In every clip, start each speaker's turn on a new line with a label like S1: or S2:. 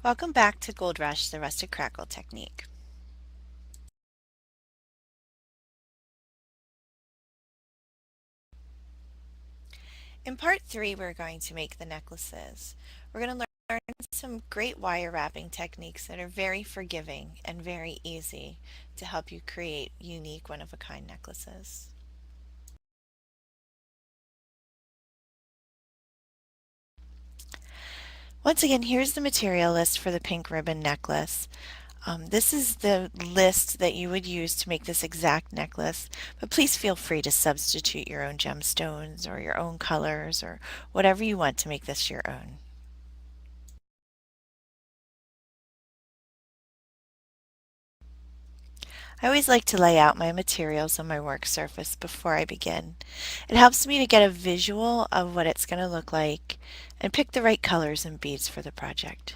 S1: Welcome back to Gold Rush, the Rustic Crackle technique. In part 3, we're going to make the necklaces. We're going to learn some great wire wrapping techniques that are very forgiving and very easy to help you create unique one-of-a-kind necklaces. Once again, here's the material list for the pink ribbon necklace. This is the list that you would use to make this exact necklace, but please feel free to substitute your own gemstones or your own colors or whatever you want to make this your own. I always like to lay out my materials on my work surface before I begin. It helps me to get a visual of what it's going to look like and pick the right colors and beads for the project.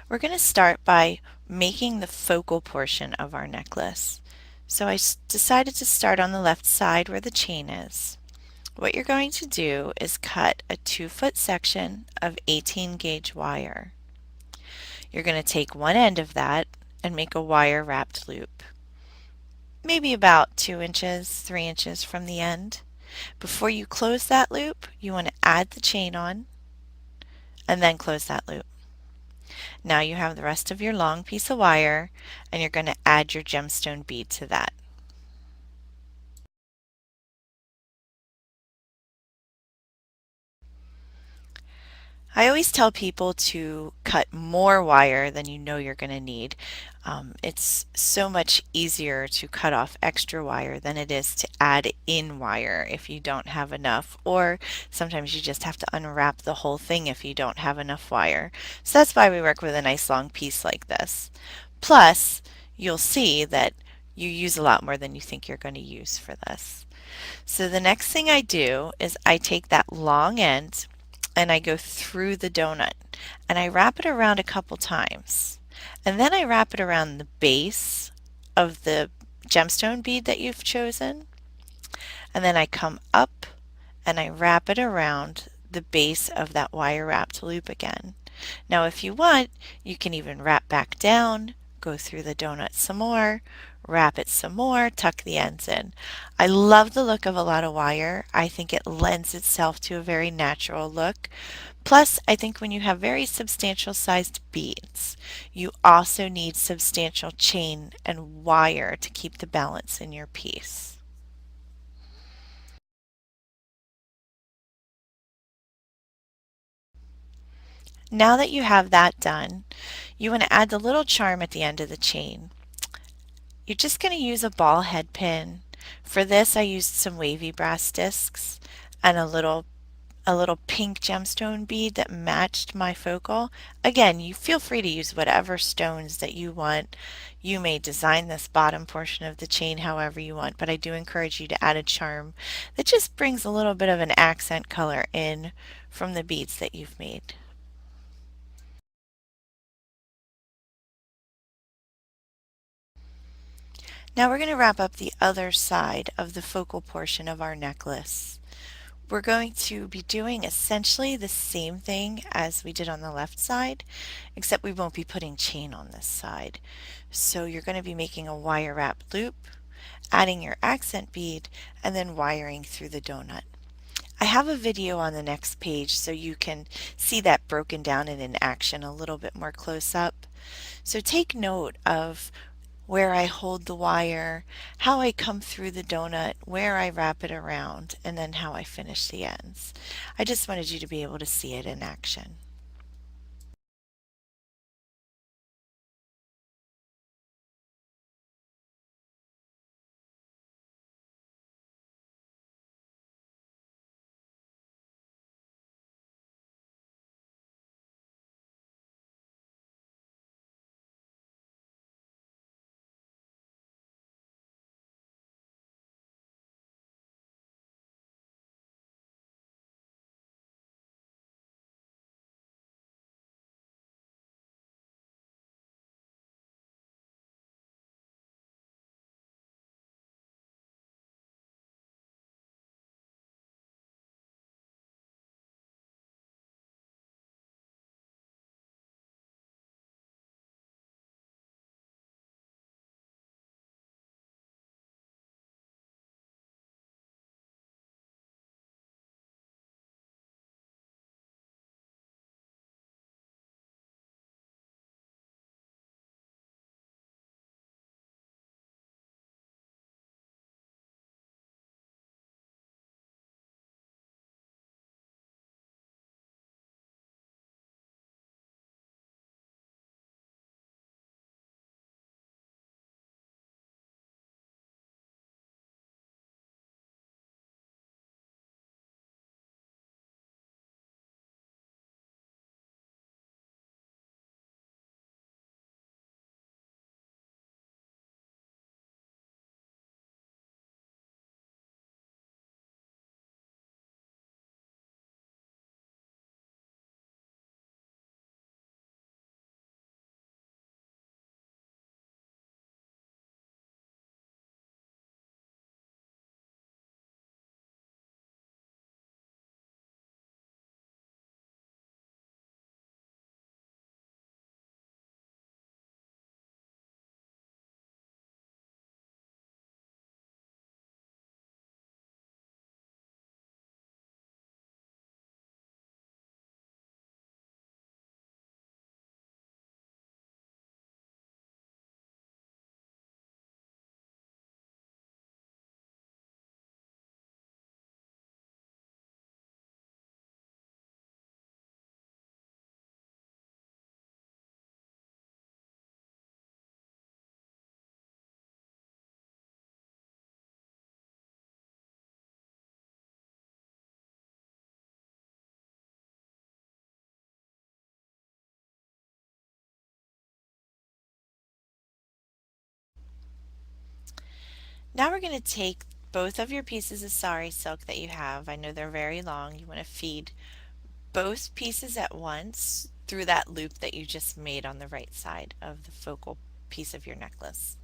S1: We're going to start by making the focal portion of our necklace. So decided to start on the left side where the chain is. What you're going to do is cut a 2-foot section of 18 gauge wire. You're going to take one end of that and make a wire wrapped loop, maybe about 2 inches, 3 inches from the end. Before you close that loop, you want to add the chain on and then close that loop. Now you have the rest of your long piece of wire and you're going to add your gemstone bead to that. I always tell people to cut more wire than you know you're going to need. It's so much easier to cut off extra wire than it is to add in wire if you don't have enough, or sometimes you just have to unwrap the whole thing if you don't have enough wire. So that's why we work with a nice long piece like this. Plus, you'll see that you use a lot more than you think you're going to use for this. So the next thing I do is I take that long end and I go through the donut and I wrap it around a couple times. And then I wrap it around the base of the gemstone bead that you've chosen. And then I come up and I wrap it around the base of that wire wrapped loop again. Now, if you want, you can even wrap back down, go through the donut some more, wrap it some more, tuck the ends in. I love the look of a lot of wire. I think it lends itself to a very natural look. Plus, I think when you have very substantial sized beads, you also need substantial chain and wire to keep the balance in your piece. Now that you have that done, you want to add the little charm at the end of the chain. You're just going to use a ball head pin. For this, I used some wavy brass discs and a little pink gemstone bead that matched my focal. Again, you feel free to use whatever stones that you want. You may design this bottom portion of the chain however you want, but I do encourage you to add a charm that just brings a little bit of an accent color in from the beads that you've made. Now we're going to wrap up the other side of the focal portion of our necklace. We're going to be doing essentially the same thing as we did on the left side, except we won't be putting chain on this side. So you're going to be making a wire wrap loop, adding your accent bead, and then wiring through the donut. I have a video on the next page so you can see that broken down and in action a little bit more close up. So take note of where I hold the wire, how I come through the donut, where I wrap it around, and then how I finish the ends. I just wanted you to be able to see it in action. Now we're going to take both of your pieces of sari silk that you have. I know they're very long. You want to feed both pieces at once through that loop that you just made on the right side of the focal piece of your necklace.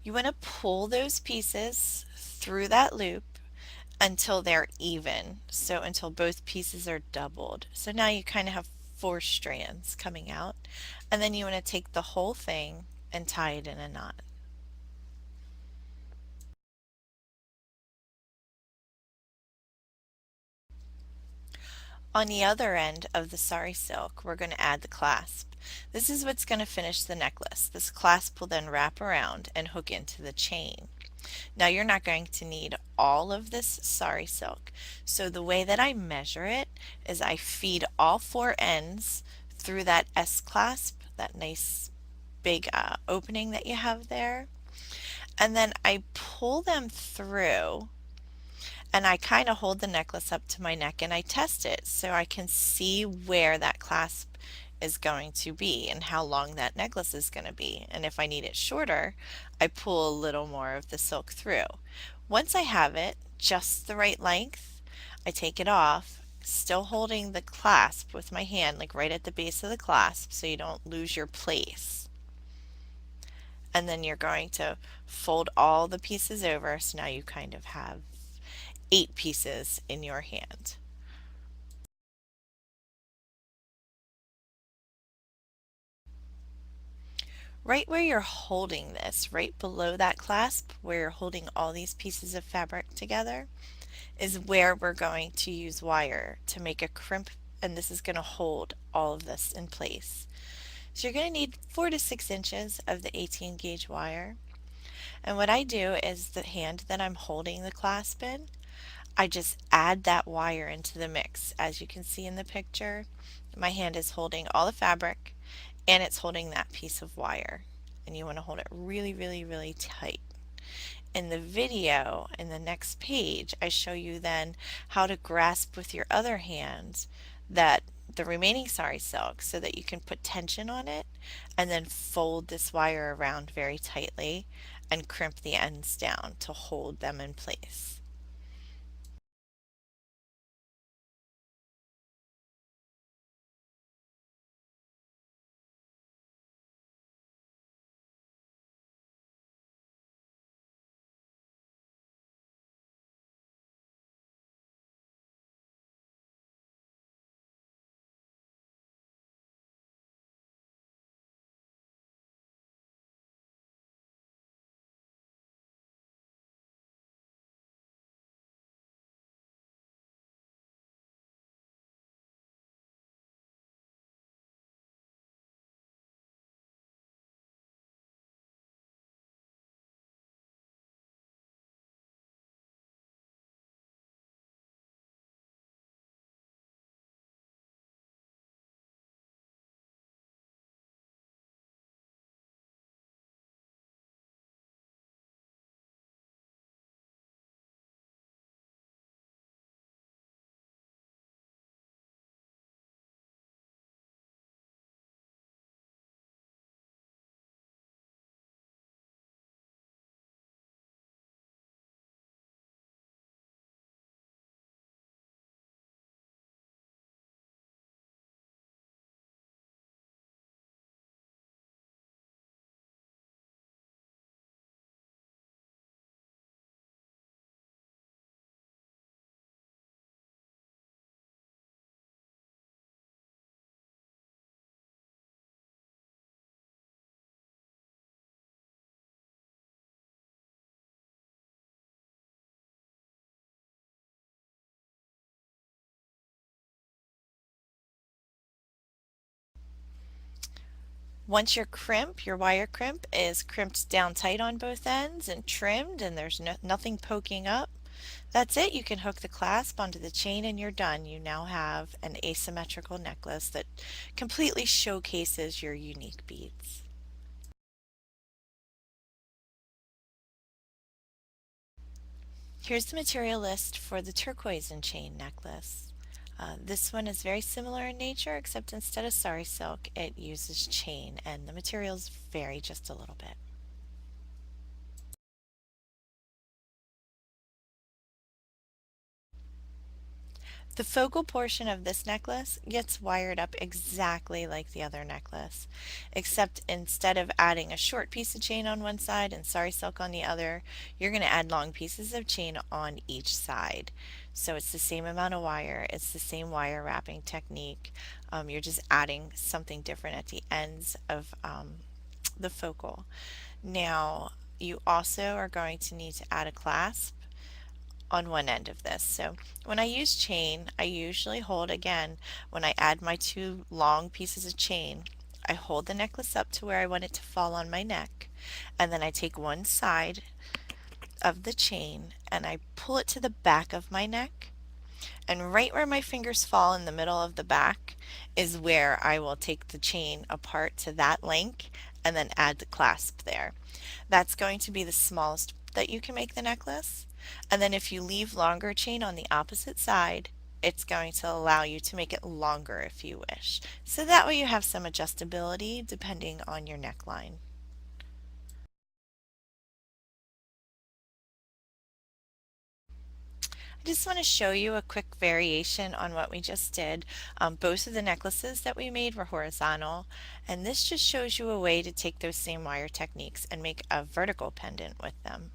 S1: You want to pull those pieces through that loop until they're even, so until both pieces are doubled. So now you kind of have four strands coming out, and then you want to take the whole thing and tie it in a knot. On the other end of the sari silk, we're going to add the clasp. This is what's going to finish the necklace. This clasp will then wrap around and hook into the chain. Now you're not going to need all of this sari silk. So the way that I measure it is I feed all four ends through that S clasp, that nice big opening that you have there, and then I pull them through and I kind of hold the necklace up to my neck and I test it so I can see where that clasp is going to be and how long that necklace is going to be. And if I need it shorter, I pull a little more of the silk through. Once I have it just the right length, I take it off, still holding the clasp with my hand, like right at the base of the clasp so you don't lose your place. And then you're going to fold all the pieces over, so now you kind of have 8 pieces in your hand. Right where you're holding this, right below that clasp, where you're holding all these pieces of fabric together, is where we're going to use wire to make a crimp, and this is going to hold all of this in place. So you're going to need 4 to 6 inches of the 18 gauge wire. And what I do is the hand that I'm holding the clasp in, I just add that wire into the mix. As you can see in the picture, my hand is holding all the fabric and it's holding that piece of wire. And you want to hold it really, really, really tight. In the video, in the next page, I show you then how to grasp with your other hand that the remaining sari silk so that you can put tension on it and then fold this wire around very tightly and crimp the ends down to hold them in place. Once your wire crimp is crimped down tight on both ends and trimmed and there's nothing poking up, that's it. You can hook the clasp onto the chain and you're done. You now have an asymmetrical necklace that completely showcases your unique beads. Here's the material list for the turquoise and chain necklace. This one is very similar in nature, except instead of sari silk, it uses chain, and the materials vary just a little bit. The focal portion of this necklace gets wired up exactly like the other necklace, except instead of adding a short piece of chain on one side and sari silk on the other, you're going to add long pieces of chain on each side. So it's the same amount of wire, it's the same wire wrapping technique. You're just adding something different at the ends of the focal. Now, you also are going to need to add a clasp on one end of this. So when I use chain, I usually hold again, when I add my two long pieces of chain, I hold the necklace up to where I want it to fall on my neck, and then I take one side of the chain and I pull it to the back of my neck. And right where my fingers fall in the middle of the back is where I will take the chain apart to that length and then add the clasp there. That's going to be the smallest that you can make the necklace. And then if you leave longer chain on the opposite side, it's going to allow you to make it longer if you wish. So that way you have some adjustability depending on your neckline. I just want to show you a quick variation on what we just did. Both of the necklaces that we made were horizontal, and this just shows you a way to take those same wire techniques and make a vertical pendant with them.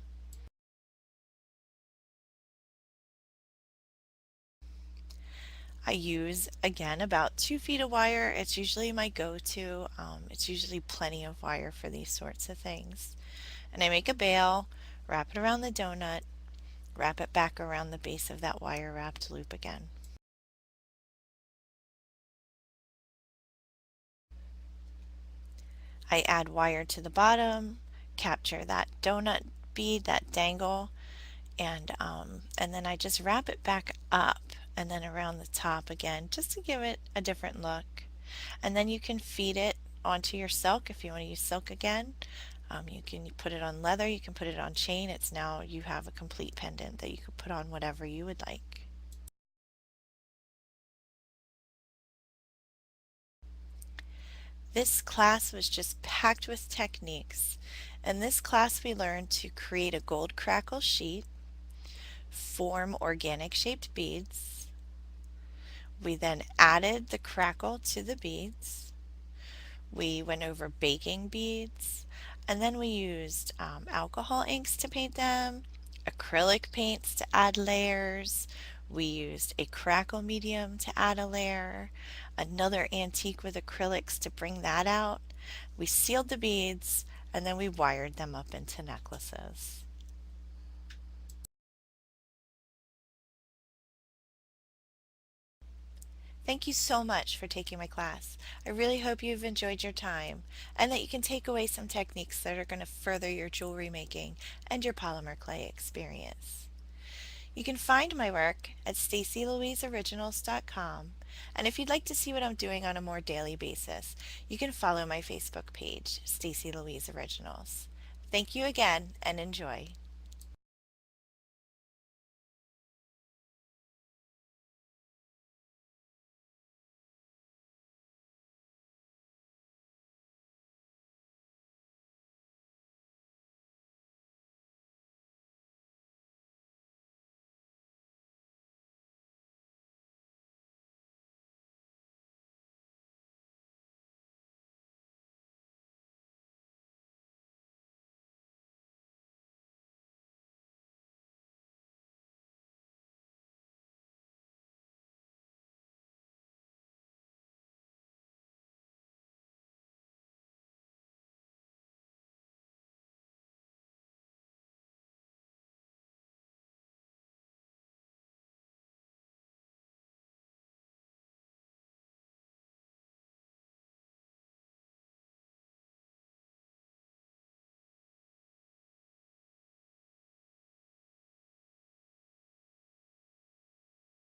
S1: I use, again, about 2 feet of wire. It's usually my go-to. It's usually plenty of wire for these sorts of things. And I make a bail, wrap it around the donut, wrap it back around the base of that wire wrapped loop again. I add wire to the bottom, capture that donut bead, that dangle, and then I just wrap it back up and then around the top again just to give it a different look. And then you can feed it onto your silk if you want to use silk again. You can put it on leather, you can put it on chain. It's now you have a complete pendant that you could put on whatever you would like. This class was just packed with techniques. In this class we learned to create a gold crackle sheet, form organic shaped beads. We then added the crackle to the beads. We went over baking beads, and then we used alcohol inks to paint them, acrylic paints to add layers. We used a crackle medium to add a layer, another antique with acrylics to bring that out. We sealed the beads, and then we wired them up into necklaces. Thank you so much for taking my class. I really hope you've enjoyed your time and that you can take away some techniques that are going to further your jewelry making and your polymer clay experience. You can find my work at stacilouiseoriginals.com, and if you'd like to see what I'm doing on a more daily basis, you can follow my Facebook page, Staci Louise Originals. Thank you again and enjoy.